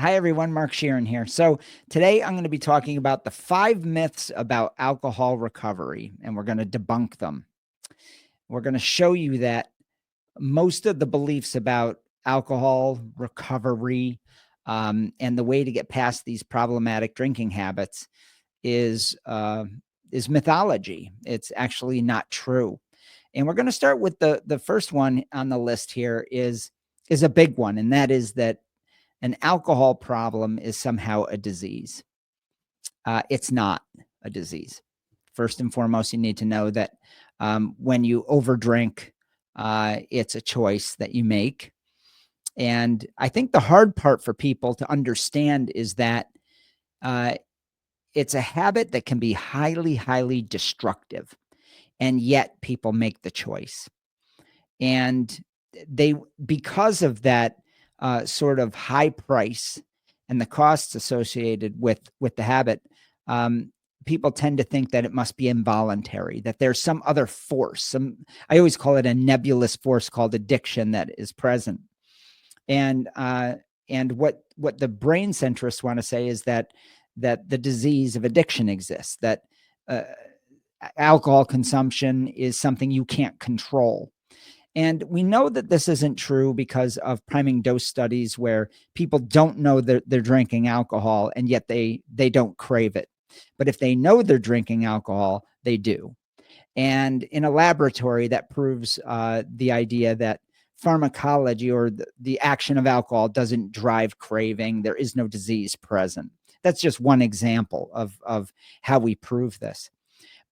Hi, everyone. Mark Sheeran here. So today I'm going to be talking about the 5 myths about alcohol recovery, and we're going to debunk them. We're going to show you that most of the beliefs about alcohol recovery and the way to get past these problematic drinking habits is mythology. It's actually not true. And we're going to start with the first one on the list here is a big one, and that is that an alcohol problem is somehow a disease. It's not a disease. First and foremost, you need to know that when you overdrink, it's a choice that you make. And I think the hard part for people to understand is that it's a habit that can be highly, highly destructive. And yet people make the choice. And because of that sort of high price and the costs associated with the habit, people tend to think that it must be involuntary, that there's some other force. I always call it a nebulous force called addiction that is present. And what the brain centrists want to say is that the disease of addiction exists, that alcohol consumption is something you can't control. And we know that this isn't true because of priming dose studies where people don't know that they're drinking alcohol and yet they don't crave it. But if they know they're drinking alcohol, they do. And in a laboratory, that proves the idea that pharmacology or the action of alcohol doesn't drive craving. There is no disease present. That's just one example of how we prove this.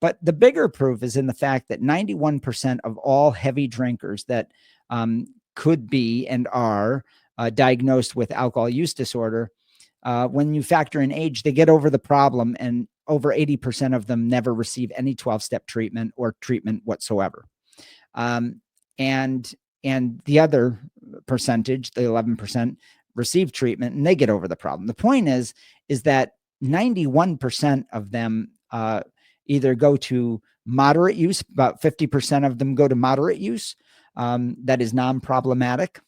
But the bigger proof is in the fact that 91% of all heavy drinkers that could be and are diagnosed with alcohol use disorder, when you factor in age, they get over the problem, and over 80% of them never receive any 12-step treatment or treatment whatsoever. And the other percentage, the 11%, receive treatment and they get over the problem. The point is that 91% of them either go to moderate use, about 50% of them go to moderate use, that is non-problematic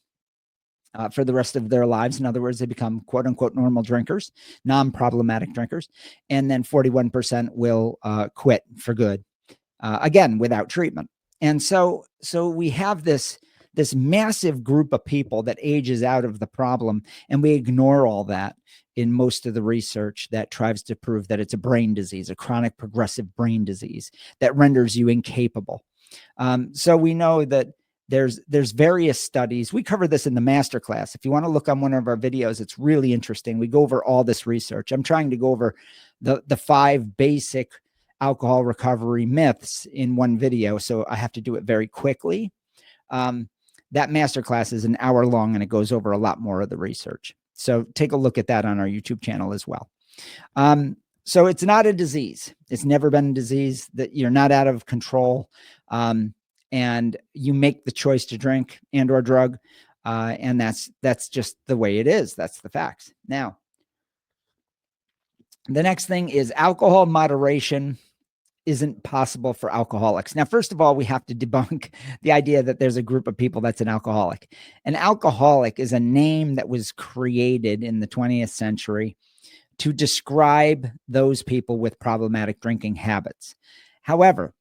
for the rest of their lives. In other words, they become quote unquote normal drinkers, non-problematic drinkers. And then 41% will quit for good, again, without treatment. And so we have this massive group of people that ages out of the problem, and we ignore all that in most of the research that tries to prove that it's a brain disease, a chronic progressive brain disease that renders you incapable. So we know that there's various studies. We cover this in the masterclass. If you want to look on one of our videos, it's really interesting. We go over all this research. I'm trying to go over the 5 basic alcohol recovery myths in one video, so I have to do it very quickly. That masterclass is an hour long, and it goes over a lot more of the research. So take a look at that on our YouTube channel as well. So it's not a disease. It's never been a disease. That you're not out of control, and you make the choice to drink and or drug, and that's just the way it is. That's the facts. Now, the next thing is alcohol moderation isn't possible for alcoholics. Now, first of all, we have to debunk the idea that there's a group of people that's an alcoholic. An alcoholic is a name that was created in the 20th century to describe those people with problematic drinking habits. However,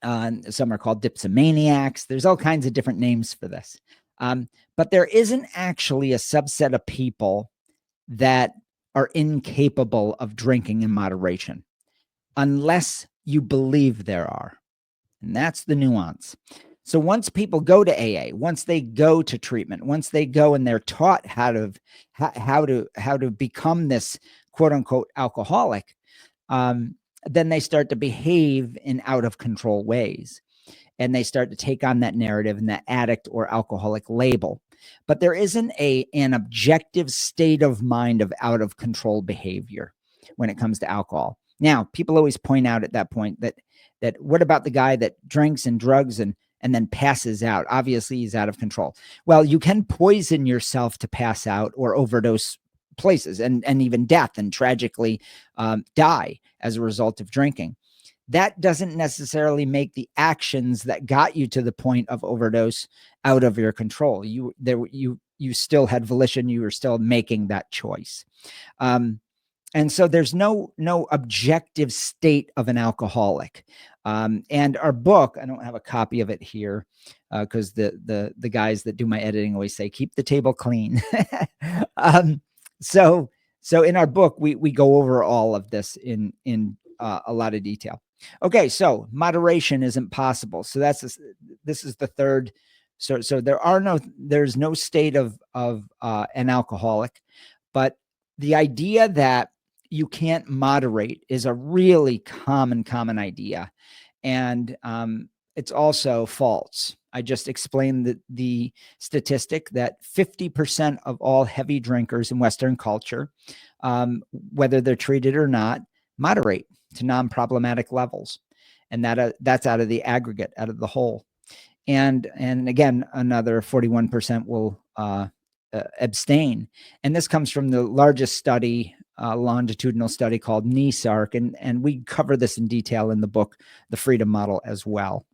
some are called dipsomaniacs. There's all kinds of different names for this. But there isn't actually a subset of people that are incapable of drinking in moderation, unless you believe there are. And that's the nuance. So once people go to AA, once they go to treatment, once they go and they're taught how to become this quote unquote alcoholic, then they start to behave in out of control ways. And they start to take on that narrative and that addict or alcoholic label. But there isn't an objective state of mind of out of control behavior when it comes to alcohol. Now, people always point out at that point that what about the guy that drinks and drugs and then passes out? Obviously, he's out of control. Well, you can poison yourself to pass out or overdose places and even death, and tragically die as a result of drinking. That doesn't necessarily make the actions that got you to the point of overdose out of your control. You you still had volition. You were still making that choice. And so there's no objective state of an alcoholic. And our book, I don't have a copy of it here because the guys that do my editing always say, keep the table clean. So in our book, we go over all of this in a lot of detail. Okay, so moderation isn't possible. So this is the third. So there's no state of an alcoholic, but the idea that you can't moderate is a really common idea. And it's also false. I just explained the statistic that 50% of all heavy drinkers in Western culture, whether they're treated or not, moderate to non-problematic levels. And that's out of the aggregate, out of the whole. And again, another 41% will abstain. And this comes from the largest study, longitudinal study called NESARC. And we cover this in detail in the book, The Freedom Model, as well.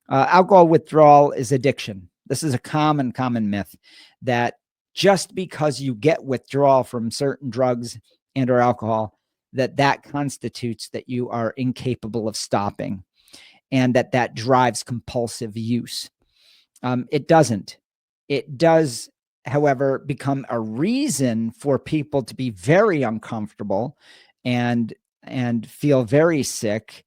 Alcohol withdrawal is addiction. This is a common myth that just because you get withdrawal from certain drugs and or alcohol, that constitutes that you are incapable of stopping and that drives compulsive use. It doesn't. It does, however, become a reason for people to be very uncomfortable and feel very sick.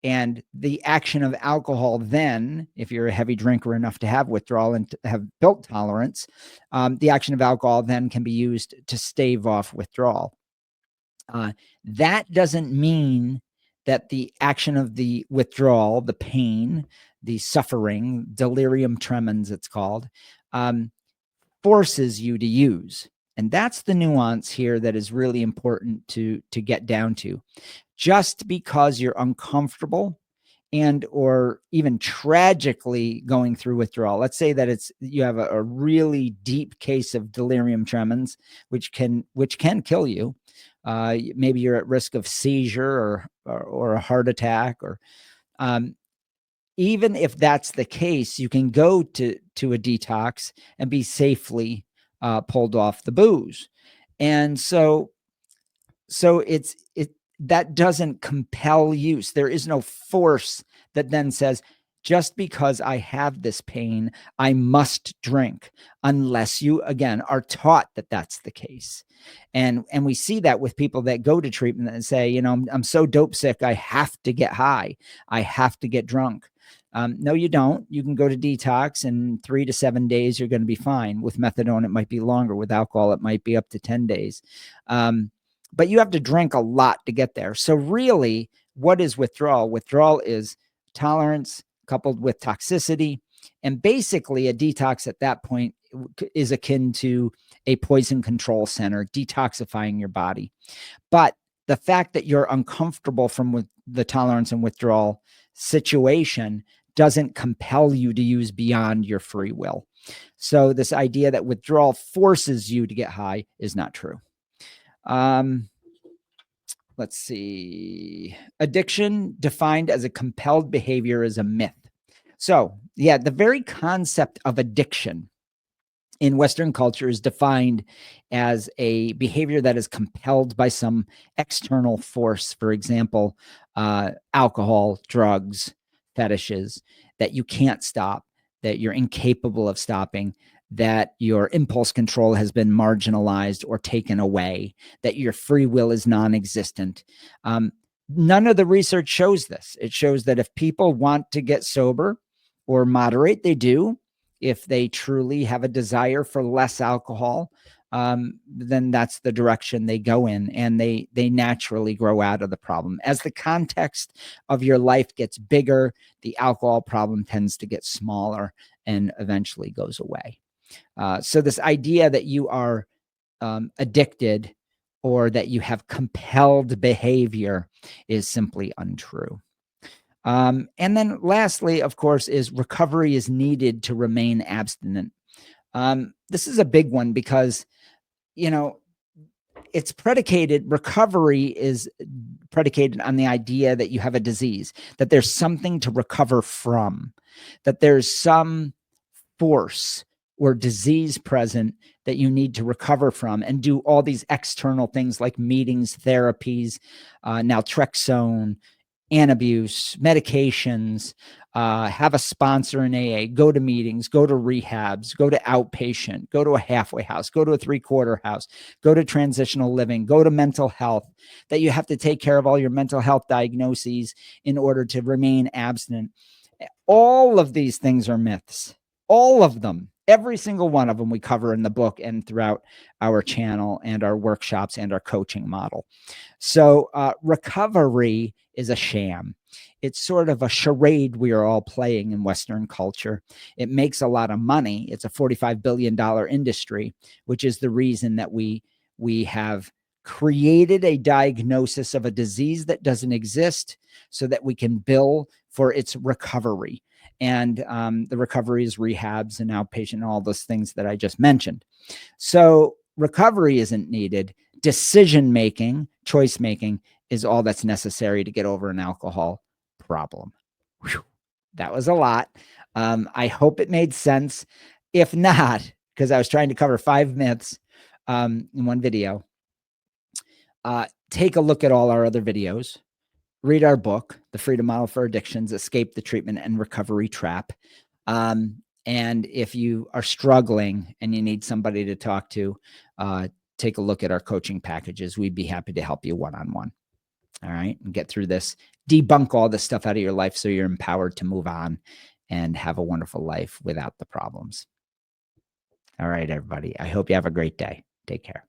And the action of alcohol then, if you're a heavy drinker enough to have withdrawal and to have built tolerance, the action of alcohol then can be used to stave off withdrawal. That doesn't mean that the action of the withdrawal, the pain, the suffering, delirium tremens, it's called, forces you to use. And that's the nuance here that is really important to get down to. Just because you're uncomfortable and or even tragically going through withdrawal, let's say that you have a really deep case of delirium tremens, which can kill you. Maybe you're at risk of seizure or a heart attack, or even if that's the case, you can go to a detox and be safely pulled off the booze. And so that doesn't compel use. There is no force that then says, just because I have this pain, I must drink, unless you, again, are taught that that's the case. And we see that with people that go to treatment and say, I'm so dope sick, I have to get high. I have to get drunk. No, you don't. You can go to detox, and 3 to 7 days, you're going to be fine. With methadone, it might be longer. With alcohol, it might be up to 10 days. But you have to drink a lot to get there. So really, what is withdrawal? Withdrawal is tolerance coupled with toxicity. And basically, a detox at that point is akin to a poison control center, detoxifying your body. But the fact that you're uncomfortable from the tolerance and withdrawal situation doesn't compel you to use beyond your free will. So this idea that withdrawal forces you to get high is not true. Let's see. Addiction defined as a compelled behavior is a myth. So yeah, the very concept of addiction in Western culture is defined as a behavior that is compelled by some external force. For example, alcohol, drugs, fetishes that you can't stop, that you're incapable of stopping, that your impulse control has been marginalized or taken away, that your free will is non-existent. None of the research shows this. It shows that if people want to get sober or moderate, they do. If they truly have a desire for less alcohol, then that's the direction they go in, and they naturally grow out of the problem. As the context of your life gets bigger, the alcohol problem tends to get smaller and eventually goes away. So this idea that you are addicted or that you have compelled behavior is simply untrue. And then lastly, of course, is recovery is needed to remain abstinent. This is a big one because, it's recovery is predicated on the idea that you have a disease, that there's something to recover from, that there's some force or disease present that you need to recover from, and do all these external things like meetings, therapies, naltrexone, antabuse, medications, have a sponsor in AA, go to meetings, go to rehabs, go to outpatient, go to a halfway house, go to a three-quarter house, go to transitional living, go to mental health, that you have to take care of all your mental health diagnoses in order to remain abstinent. All of these things are myths. All of them. Every single one of them we cover in the book and throughout our channel and our workshops and our coaching model. So recovery is a sham. It's sort of a charade we are all playing in Western culture. It makes a lot of money. It's a $45 billion industry, which is the reason that we have created a diagnosis of a disease that doesn't exist so that we can bill for its recovery. And the recovery is rehabs and outpatient and all those things that I just mentioned. So recovery isn't needed. Decision-making, choice-making is all that's necessary to get over an alcohol problem. Whew. That was a lot. I hope it made sense. If not, because I was trying to cover 5 myths in one video, take a look at all our other videos. Read our book, The Freedom Model for Addictions, Escape the Treatment and Recovery Trap. And if you are struggling and you need somebody to talk to, take a look at our coaching packages. We'd be happy to help you one-on-one. All right. And get through this, debunk all this stuff out of your life so you're empowered to move on and have a wonderful life without the problems. All right, everybody. I hope you have a great day. Take care.